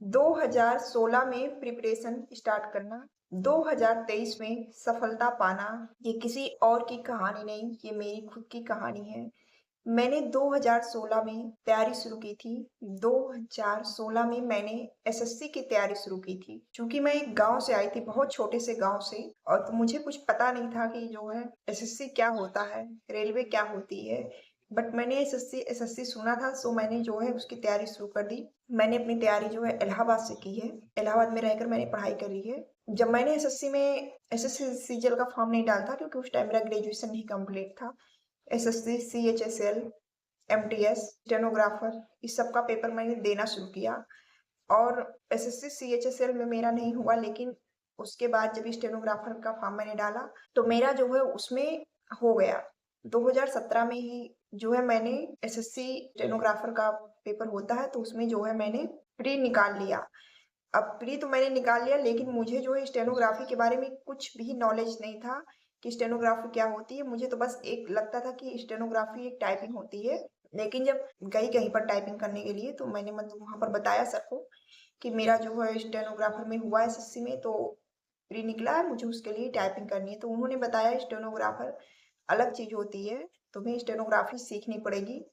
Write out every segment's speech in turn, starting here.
2016 में preparation start करना, 2023 में सफलता पाना, ये किसी और की कहानी नहीं, ये मेरी खुद की कहानी है। मैंने 2016 में तैयारी शुरू की थी। 2016 में मैंने एसएससी की तैयारी शुरू की थी। चूँकि मैं एक गाँव से आई थी, बहुत छोटे से गाँव से, और तो मुझे कुछ पता नहीं था कि जो है एसएससी क्या होता है, रेलवे क्या होती है। बट मैंने एसएससी सुना था, सो मैंने जो है उसकी तैयारी शुरू कर दी। मैंने अपनी तैयारी जो है इलाहाबाद से की है। इलाहाबाद में रहकर मैंने पढ़ाई करी है। जब मैंने एसएससी सीजीएल का फॉर्म नहीं डाला था, क्योंकि उस टाइम मेरा ग्रेजुएशन नहीं कंप्लीट था। एसएससी, सीएचएसएल, एमटीएस, स्टेनोग्राफर, इस सब का पेपर मैंने देना शुरू किया। और एसएससी, सीएचएसएल में मेरा नहीं हुआ, लेकिन उसके बाद जब स्टेनोग्राफर का फॉर्म मैंने डाला, तो मेरा जो है उसमें हो गया। 2017 में ही जो है मैंने एसएससी स्टेनोग्राफर का पेपर होता है, तो उसमें जो है मैंने प्री निकाल लिया। अब प्री तो मैंने निकाल लिया, लेकिन मुझे जो है स्टेनोग्राफी के बारे में कुछ भी नॉलेज नहीं था कि स्टेनोग्राफी क्या होती है। मुझे तो बस एक लगता था कि स्टेनोग्राफी एक टाइपिंग होती है। लेकिन जब गई कहीं पर टाइपिंग करने के लिए, तो मैंने मतलब वहाँ पर बताया सर को कि मेरा जो है स्टेनोग्राफर में हुआ है एसएससी में, तो प्री निकला है, मुझे उसके लिए टाइपिंग करनी है। तो उन्होंने बताया स्टेनोग्राफर अलग चीज़ होती है, तुम्हें स्टेनोग्राफी सीखनी पड़ेगी।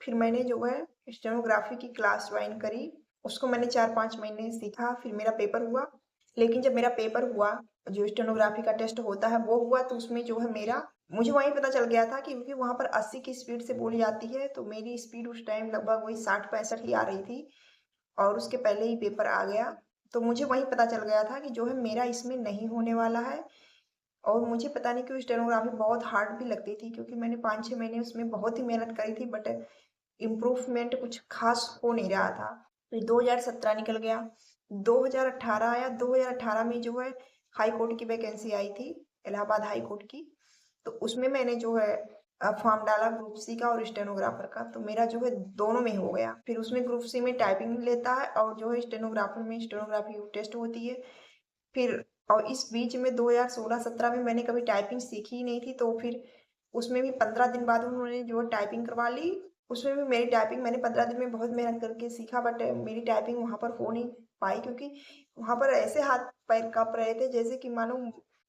फिर मैंने जो है स्टेनोग्राफी की क्लास ज्वाइन करी। उसको मैंने 4-5 महीने सीखा, फिर मेरा पेपर हुआ। लेकिन जब मेरा पेपर हुआ, जो स्टेनोग्राफी का टेस्ट होता है वो हुआ, तो उसमें जो है मेरा मुझे वहीं पता चल गया था कि क्योंकि वहाँ पर 80 की स्पीड से बोली जाती है, तो मेरी स्पीड उस टाइम लगभग वही 60-65 ही आ रही थी, और उसके पहले ही पेपर आ गया। तो मुझे वहीं पता चल गया था कि जो है मेरा इसमें नहीं होने वाला है। और मुझे पता नहीं क्यों स्टेनोग्राफी बहुत हार्ड भी लगती थी, क्योंकि मैंने 5-6 महीने उसमें बहुत ही मेहनत करी थी, बट इम्प्रूवमेंट कुछ खास हो नहीं रहा था। फिर 2017 निकल गया, 2018 आया। 2018 में जो है हाई कोर्ट की वैकेंसी आई थी, इलाहाबाद हाई कोर्ट की। तो उसमें मैंने जो है फॉर्म डाला ग्रुप सी का और स्टेनोग्राफर का, तो मेरा जो है दोनों में हो गया। फिर उसमें ग्रुप सी में टाइपिंग लेता है, और जो है स्टेनोग्राफर में स्टेनोग्राफी टेस्ट होती है। फिर और इस बीच में 2016-17 में मैंने कभी टाइपिंग सीखी ही नहीं थी, तो फिर उसमें भी 15 दिन बाद उन्होंने जो टाइपिंग करवा ली। उसमें भी मेरी टाइपिंग मैंने 15 दिन में बहुत मेहनत करके सीखा, बट मेरी टाइपिंग वहाँ पर हो नहीं पाई, क्योंकि वहाँ पर ऐसे हाथ पैर काँप रहे थे जैसे कि मानो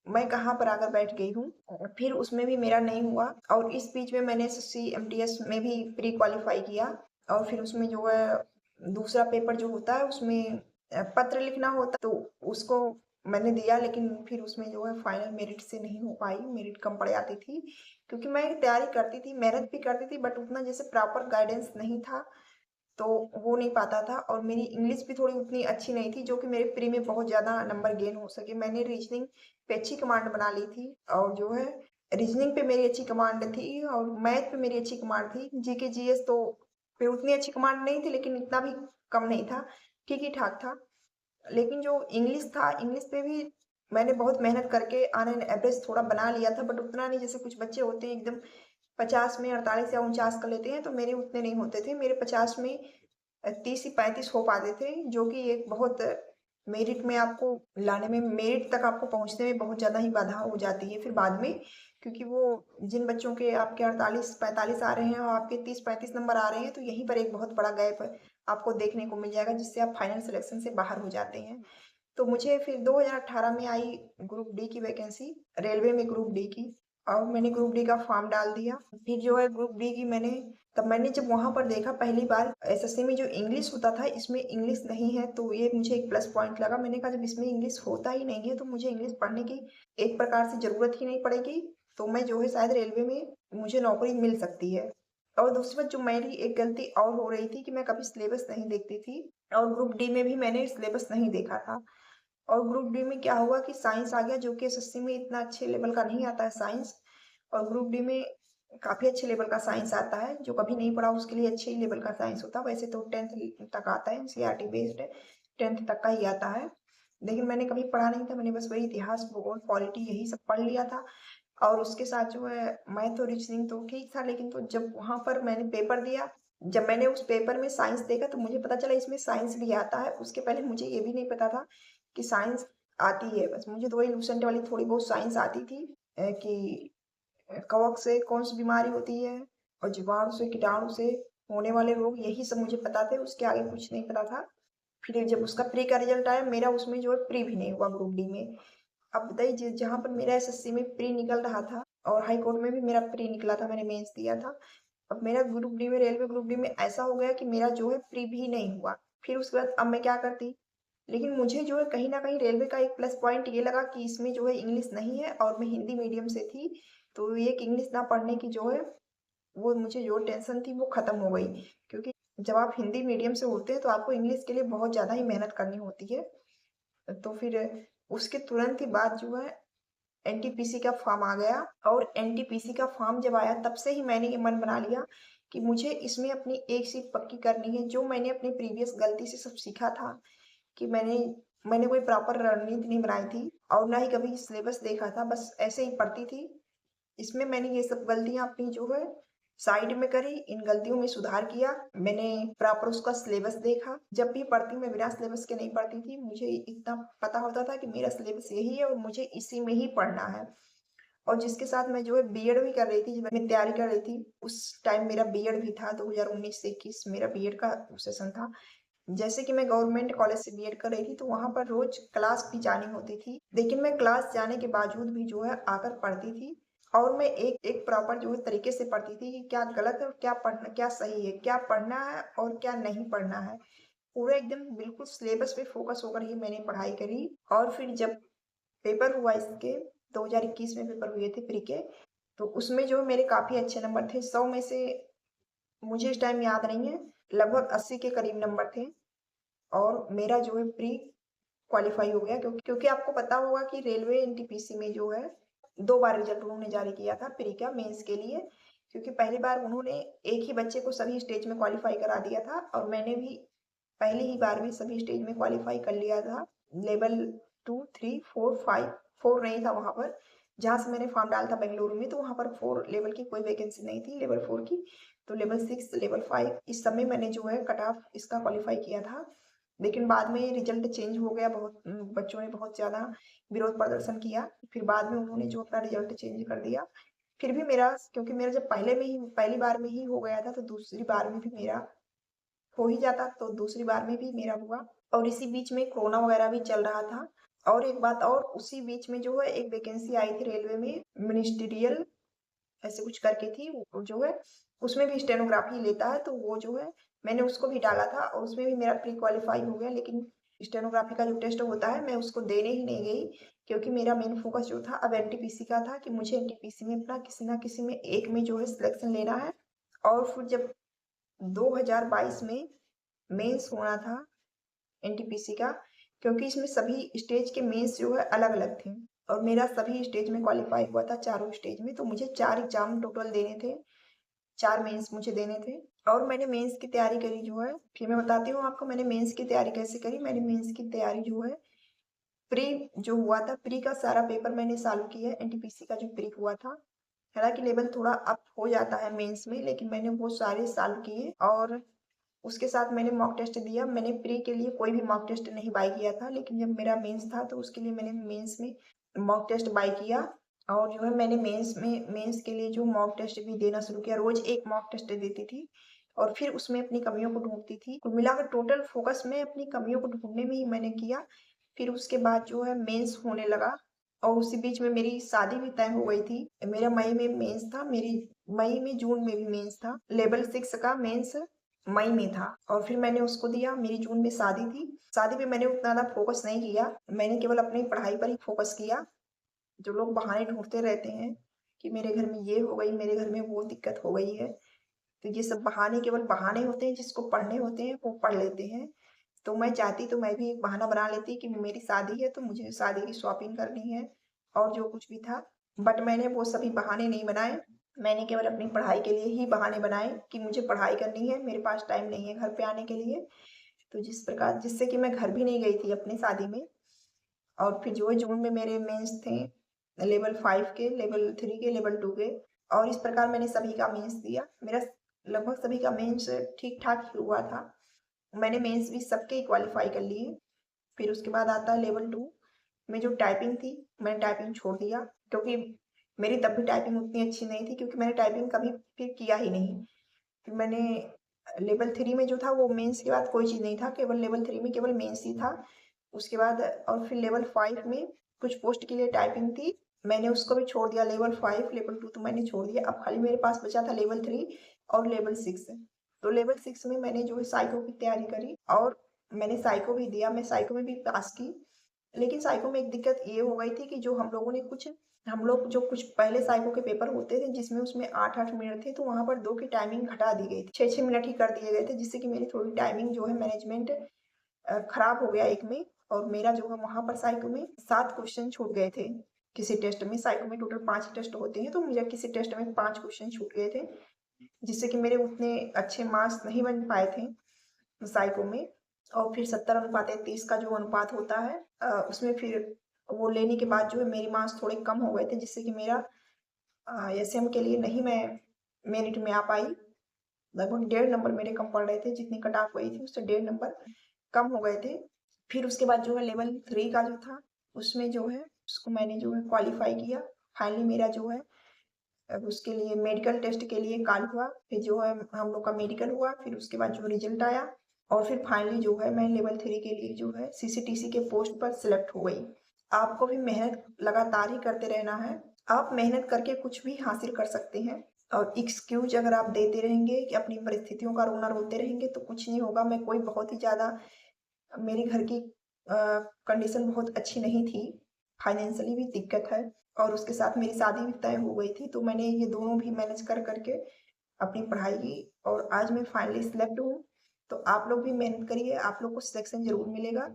मैं कहाँ पर आकर बैठ गई हूँ। और फिर उसमें भी मेरा नहीं हुआ, और इस बीच में मैंने एसएससी एमटीएस में भी प्री क्वालीफाई किया। और फिर उसमें जो है दूसरा पेपर जो होता है उसमें पत्र लिखना होता, तो उसको मैंने दिया, लेकिन फिर उसमें जो है फाइनल मेरिट से नहीं हो पाई, मेरिट कम पड़ जाती थी। क्योंकि मैं तैयारी करती थी, मेहनत भी करती थी, बट उतना जैसे प्रॉपर गाइडेंस नहीं था, तो हो नहीं पाता था। और मेरी इंग्लिश भी थोड़ी उतनी अच्छी नहीं थी, जो कि मेरे प्री में बहुत ज़्यादा नंबर गेन हो सके। मैंने रीजनिंग पे अच्छी कमांड बना ली थी, और जो है रीजनिंग पे मेरी अच्छी कमांड थी, और मैथ पे मेरी अच्छी कमांड थी। जीके जीएस तो पे उतनी अच्छी कमांड नहीं थी, लेकिन इतना भी कम नहीं था, ठीक ही ठाक था। लेकिन जो इंग्लिश था, इंग्लिश पे भी मैंने बहुत मेहनत करके ऑन एन एवरेज थोड़ा बना लिया था, बट उतना नहीं। जैसे कुछ बच्चे होते हैं एकदम 50 में 48 या 49 कर लेते हैं, तो मेरे उतने नहीं होते थे। मेरे 50 में 30 ही 35 हो पाते थे, जो कि एक बहुत मेरिट में आपको लाने में, मेरिट तक आपको पहुंचने में बहुत ज़्यादा ही बाधा हो जाती है फिर बाद में। क्योंकि वो जिन बच्चों के आपके 48-45 आ रहे हैं और आपके 30-35 नंबर आ रहे हैं, तो यहीं पर एक बहुत बड़ा गैप आपको देखने को मिल जाएगा, जिससे आप फाइनल सिलेक्शन से बाहर हो जाते हैं। तो मुझे फिर 2018 में आई ग्रुप डी की वैकेंसी, रेलवे में ग्रुप डी की, और मैंने ग्रुप डी का फॉर्म डाल दिया। फिर जो है ग्रुप डी की मैंने, तब मैंने जब वहाँ पर देखा पहली बार एसएससी में जो इंग्लिश होता था, इसमें इंग्लिश नहीं है, तो ये मुझे एक प्लस पॉइंट लगा। मैंने कहा जब इसमें इंग्लिश होता ही नहीं है, तो मुझे इंग्लिश पढ़ने की एक प्रकार से ज़रूरत ही नहीं पड़ेगी, तो मैं जो है शायद रेलवे में मुझे नौकरी मिल सकती है। और दूसरी बात, जो मेरी एक गलती और हो रही थी कि मैं कभी सिलेबस नहीं देखती थी, और ग्रुप डी में भी मैंने सिलेबस नहीं देखा था। और ग्रुप डी में क्या हुआ कि साइंस आ गया, जो कि एसएससी में इतना अच्छे लेवल का नहीं आता है साइंस, और ग्रुप डी में काफ़ी अच्छे लेवल का साइंस आता है। जो कभी नहीं पढ़ा उसके लिए अच्छे ही लेवल का साइंस होता है। वैसे तो 10th तक आता है, एनसीईआरटी बेस्ड है, 10th तक का ही आता है। लेकिन मैंने कभी पढ़ा नहीं था, मैंने बस वही इतिहास, भूगोल, पॉलिटी यही सब पढ़ लिया था। और उसके साथ जो है मैथ और रीजनिंग तो ठीक था। लेकिन तो जब वहाँ पर मैंने पेपर दिया, जब मैंने उस पेपर में साइंस देखा, तो मुझे पता चला इसमें साइंस भी आता है। उसके पहले मुझे ये भी नहीं पता था कि साइंस आती है। बस मुझे तो वही लूसेंट वाली थोड़ी बहुत साइंस आती थी, कि कवक से कौन सी बीमारी होती है, और जीवाणु से, कीटाणु से होने वाले रोग, यही सब मुझे पता थे। उसके आगे कुछ नहीं पता था। फिर जब उसका प्री का रिजल्ट आया, मेरा उसमें जो है प्री भी नहीं हुआ ग्रुप डी में। अब बताइए, जहाँ पर मेरा एसएससी में प्री निकल रहा था और हाई कोर्ट में भी मेरा प्री निकला था, मैंने मेंस दिया था। अब मेरा ग्रुप डी में, रेलवे ग्रुप डी में ऐसा हो गया कि मेरा जो है प्री भी नहीं हुआ। फिर उसके बाद अब मैं क्या करती, लेकिन मुझे जो है कहीं न कहीं रेलवे का एक प्लस पॉइंट ये लगा कि इसमें जो है इंग्लिश नहीं है और मैं हिंदी मीडियम से थी, तो ये एक इंग्लिश ना पढ़ने की जो है, वो मुझे जो टेंशन थी वो खत्म हो गई। क्योंकि जब आप हिंदी मीडियम से होते हैं तो आपको इंग्लिश के लिए बहुत ज़्यादा ही मेहनत करनी होती है। तो फिर उसके तुरंत ही बाद जो है एनटीपीसी का फॉर्म आ गया, और एनटीपीसी का फॉर्म जब आया तब से ही मैंने ये मन बना लिया कि मुझे इसमें अपनी एक सीट पक्की करनी है। जो मैंने अपनी प्रीवियस गलती से सब सीखा था कि मैंने कोई प्रॉपर रणनीति नहीं बनाई थी और ना ही कभी सिलेबस देखा था, बस ऐसे ही पढ़ती थी। इसमें मैंने ये सब गलतियाँ अपनी जो है साइड में करी, इन गलतियों में सुधार किया। मैंने प्रॉपर उसका सिलेबस देखा। जब भी पढ़ती मैं बिना सिलेबस के नहीं पढ़ती थी। मुझे इतना पता होता था कि मेरा सिलेबस यही है और मुझे इसी में ही पढ़ना है। और जिसके साथ मैं जो है बीएड भी कर रही थी, जब मैं तैयारी कर रही थी, उस टाइम मेरा बीएड भी था, 2019 से 21 मेरा बीएड का सेशन था। जैसे कि मैं गवर्नमेंट कॉलेज से बीएड कर रही थी, तो वहाँ पर रोज क्लास भी जानी होती थी, लेकिन मैं क्लास जाने के बावजूद भी जो है आकर पढ़ती थी। और मैं एक एक प्रॉपर जो है तरीके से पढ़ती थी कि क्या गलत है और क्या पढ़ना, क्या सही है, क्या पढ़ना है और क्या नहीं पढ़ना है। पूरा एकदम बिल्कुल सिलेबस पे फोकस होकर ही मैंने पढ़ाई करी। और फिर जब पेपर हुआ इसके, 2021 में पेपर हुए थे प्री के, तो उसमें जो मेरे काफी अच्छे नंबर थे। 100 में से मुझे इस टाइम याद नहीं है, लगभग 80 के करीब नंबर थे। और मेरा जो है प्री क्वालिफाई हो गया, क्योंकि आपको पता होगा कि रेलवे एनटीपीसी में जो है 2 बार रिजल्ट उन्होंने जारी किया था प्री का मेंस के लिए। क्योंकि पहली बार उन्होंने एक ही बच्चे को सभी स्टेज में क्वालिफाई करा दिया था और मैंने भी पहली ही बार में सभी स्टेज में क्वालिफाई कर लिया था। लेवल 2, 3, 4, 5, 4 नहीं था वहाँ पर, जहाँ से मैंने फॉर्म डाला था बेंगलुरु में, तो वहाँ पर 4 लेवल की कोई वैकेंसी नहीं थी, लेवल 4 की। तो लेवल 6, लेवल 5 इस सब में मैंने जो है कट ऑफ इसका क्वालिफाई किया था। लेकिन बाद में रिजल्ट चेंज हो गया, बहुत बच्चों ने बहुत ज़्यादा विरोध प्रदर्शन किया। फिर बाद में उन्होंने जो अपना रिजल्ट चेंज कर दिया। फिर भी मेरा, क्योंकि मेरा जब पहली बार में ही हो गया था, तो दूसरी बार में भी मेरा हो ही जाता, तो दूसरी बार में भी मेरा हुआ। और इसी बीच में कोरोना वगैरह भी चल रहा था। और एक बात और, उसी बीच में जो है एक वैकेंसी आई थी रेलवे में, मिनिस्टीरियल ऐसे कुछ करके थी, वो जो है उसमें भी स्टेनोग्राफी लेता है, तो वो जो है मैंने उसको भी डाला था और उसमें भी मेरा प्री क्वालिफाई हो गया। लेकिन स्टेनोग्राफी का जो टेस्ट होता है, मैं उसको देने ही नहीं गई, क्योंकि मेरा मेन फोकस जो था अब एनटीपीसी का था कि मुझे एनटीपीसी में अपना किसी ना किसी में एक में जो है सिलेक्शन लेना है। और फिर जब 2022 में मेंस होना था एनटीपीसी का, क्योंकि इसमें सभी स्टेज के मेंस जो है अलग अलग थे और मेरा सभी स्टेज में क्वालिफाई हुआ था, चारों स्टेज में। तो मुझे 4 एग्जाम टोटल देने थे, 4 मेंस मुझे देने थे। और मैंने मेंस की तैयारी करी जो है, फिर मैं बताती हूँ आपको मैंने मेंस की तैयारी कैसे करी। मैंने मेंस की तैयारी जो है, प्री जो हुआ था, प्री का सारा पेपर मैंने सॉल्व किया है। एनटीपीसी का जो प्री हुआ था, हालांकि लेवल थोड़ा अप हो जाता है मेंस में, लेकिन मैंने वो सारे सॉल्व किए। और उसके साथ मैंने मॉक टेस्ट दिया। मैंने प्री के लिए कोई भी मॉक टेस्ट नहीं बाय किया था, लेकिन जब मेरा मेंस था तो उसके लिए मैंने मेंस में मॉक टेस्ट बाय किया। और जो है मैंने मेंस के लिए जो मॉक टेस्ट भी देना शुरू किया, रोज एक मॉक टेस्ट देती थी और फिर उसमें अपनी कमियों को ढूंढती थी। कुल मिलाकर टोटल फोकस में अपनी कमियों को ढूंढने में ही मैंने किया। फिर उसके बाद जो है मेंस होने लगा और उसी बीच में मेरी शादी भी तय हो गई थी। मेरा मई में मेंस था, मेरी मई में, जून में भी मेंस था। लेवल 6 का मेंस मई में था और फिर मैंने उसको दिया। मेरी जून में शादी थी। शादी पे मैंने उतना ज़्यादा फोकस नहीं किया, मैंने केवल अपनी पढ़ाई पर ही फोकस किया। जो लोग बहाने ढूंढते रहते हैं कि मेरे घर में ये हो गई, मेरे घर में वो दिक्कत हो गई है, तो ये सब बहाने केवल बहाने होते हैं। जिसको पढ़ने होते हैं वो पढ़ लेते हैं। तो मैं चाहती तो मैं भी एक बहाना बना लेती कि मेरी शादी है तो मुझे शादी की शॉपिंग करनी है और जो कुछ भी था। बट मैंने वो सभी बहाने नहीं बनाए। मैंने केवल अपनी पढ़ाई के लिए ही बहाने बनाए कि मुझे पढ़ाई करनी है, मेरे पास टाइम नहीं है घर पे आने के लिए। तो जिससे कि मैं घर भी नहीं गई थी अपनी शादी में। और फिर जो है जून में मेरे मेंस थे, लेवल 5 के, लेवल 3 के, लेवल 2 के। और इस प्रकार मैंने सभी का मेंस दिया। मेरा लगभग सभी का मेंस ठीक ठाक ही हुआ था। मैंने मेंस भी सबके ही क्वालिफाई कर लिए। फिर उसके बाद आता है लेवल 2 में जो टाइपिंग थी, मैंने टाइपिंग छोड़ दिया, क्योंकि मेरी तब भी टाइपिंग उतनी अच्छी नहीं थी, क्योंकि मैंने टाइपिंग कभी फिर किया ही नहीं। फिर मैंने लेवल 3 में जो था वो मेंस के बाद कोई चीज़ नहीं था, केवल लेवल 3 में केवल मेंस ही था। उसके बाद और फिर लेवल 5 में कुछ पोस्ट के लिए टाइपिंग थी, मैंने उसको भी छोड़ दिया। लेवल 5 लेवल 2 तो मैंने छोड़ दिया, अब खाली मेरे पास बचा था लेवल 3 और लेवल 6। तो लेवल 6 में मैंने जो है साइको की तैयारी करी और मैंने साइको भी दिया, मैं साइको में भी पास की। लेकिन साइको में एक दिक्कत ये हो गई थी कि जो हम लोग जो कुछ पहले साइको के पेपर होते थे जिसमें उसमें 8-8 मिनट थे, तो वहाँ पर 2 की टाइमिंग घटा दी गई थी। 6-6 मिनट ही कर दिए गए थे, जिससे कि मेरी थोड़ी टाइमिंग जो है मैनेजमेंट खराब हो गया एक में। और मेरा जो है वहाँ पर साइको में 7 क्वेश्चन छूट गए थे। किसी टेस्ट में, साइको में टोटल 5 टेस्ट होते हैं, तो मेरा किसी टेस्ट में 5 क्वेश्चन छूट गए थे, जिससे कि मेरे उतने अच्छे मार्क्स नहीं बन पाए थे साइको में। और फिर 70:30 का जो अनुपात होता है उसमें फिर वो लेने के बाद जो है मेरे मार्क्स थोड़े कम हो गए थे, जिससे कि मेरा एसएम के लिए नहीं मैं मेरिट में आ पाई। लगभग 1.5 नंबर मेरे कम पड़ रहे थे, जितनी कट ऑफ गई थी उससे 1.5 नंबर कम हो गए थे। फिर उसके बाद जो है लेवल 3 का जो था उसमें जो है उसको मैंने जो है क्वालिफाई किया। फाइनली मेरा जो है अब उसके लिए मेडिकल टेस्ट के लिए कॉल हुआ, फिर जो है हम लोग का मेडिकल हुआ, फिर उसके बाद जो रिजल्ट आया और फिर फाइनली जो है मैं लेवल 3 के लिए जो है सीसीटीसी के पोस्ट पर सिलेक्ट हो गई। आपको भी मेहनत लगातार ही करते रहना है। आप मेहनत करके कुछ भी हासिल कर सकते हैं और एक्सक्यूज अगर आप देते रहेंगे कि अपनी परिस्थितियों का रोना रोते रहेंगे तो कुछ नहीं होगा। मैं कोई बहुत ही ज़्यादा मेरे घर की कंडीशन बहुत अच्छी नहीं थी, फाइनेंशियली भी दिक्कत है और उसके साथ मेरी शादी भी तय हो गई थी, तो मैंने ये दोनों भी मैनेज कर के अपनी पढ़ाई की और आज मैं फाइनली सिलेक्ट हूँ। तो आप लोग भी मेहनत करिए, आप लोग को सिलेक्शन ज़रूर मिलेगा।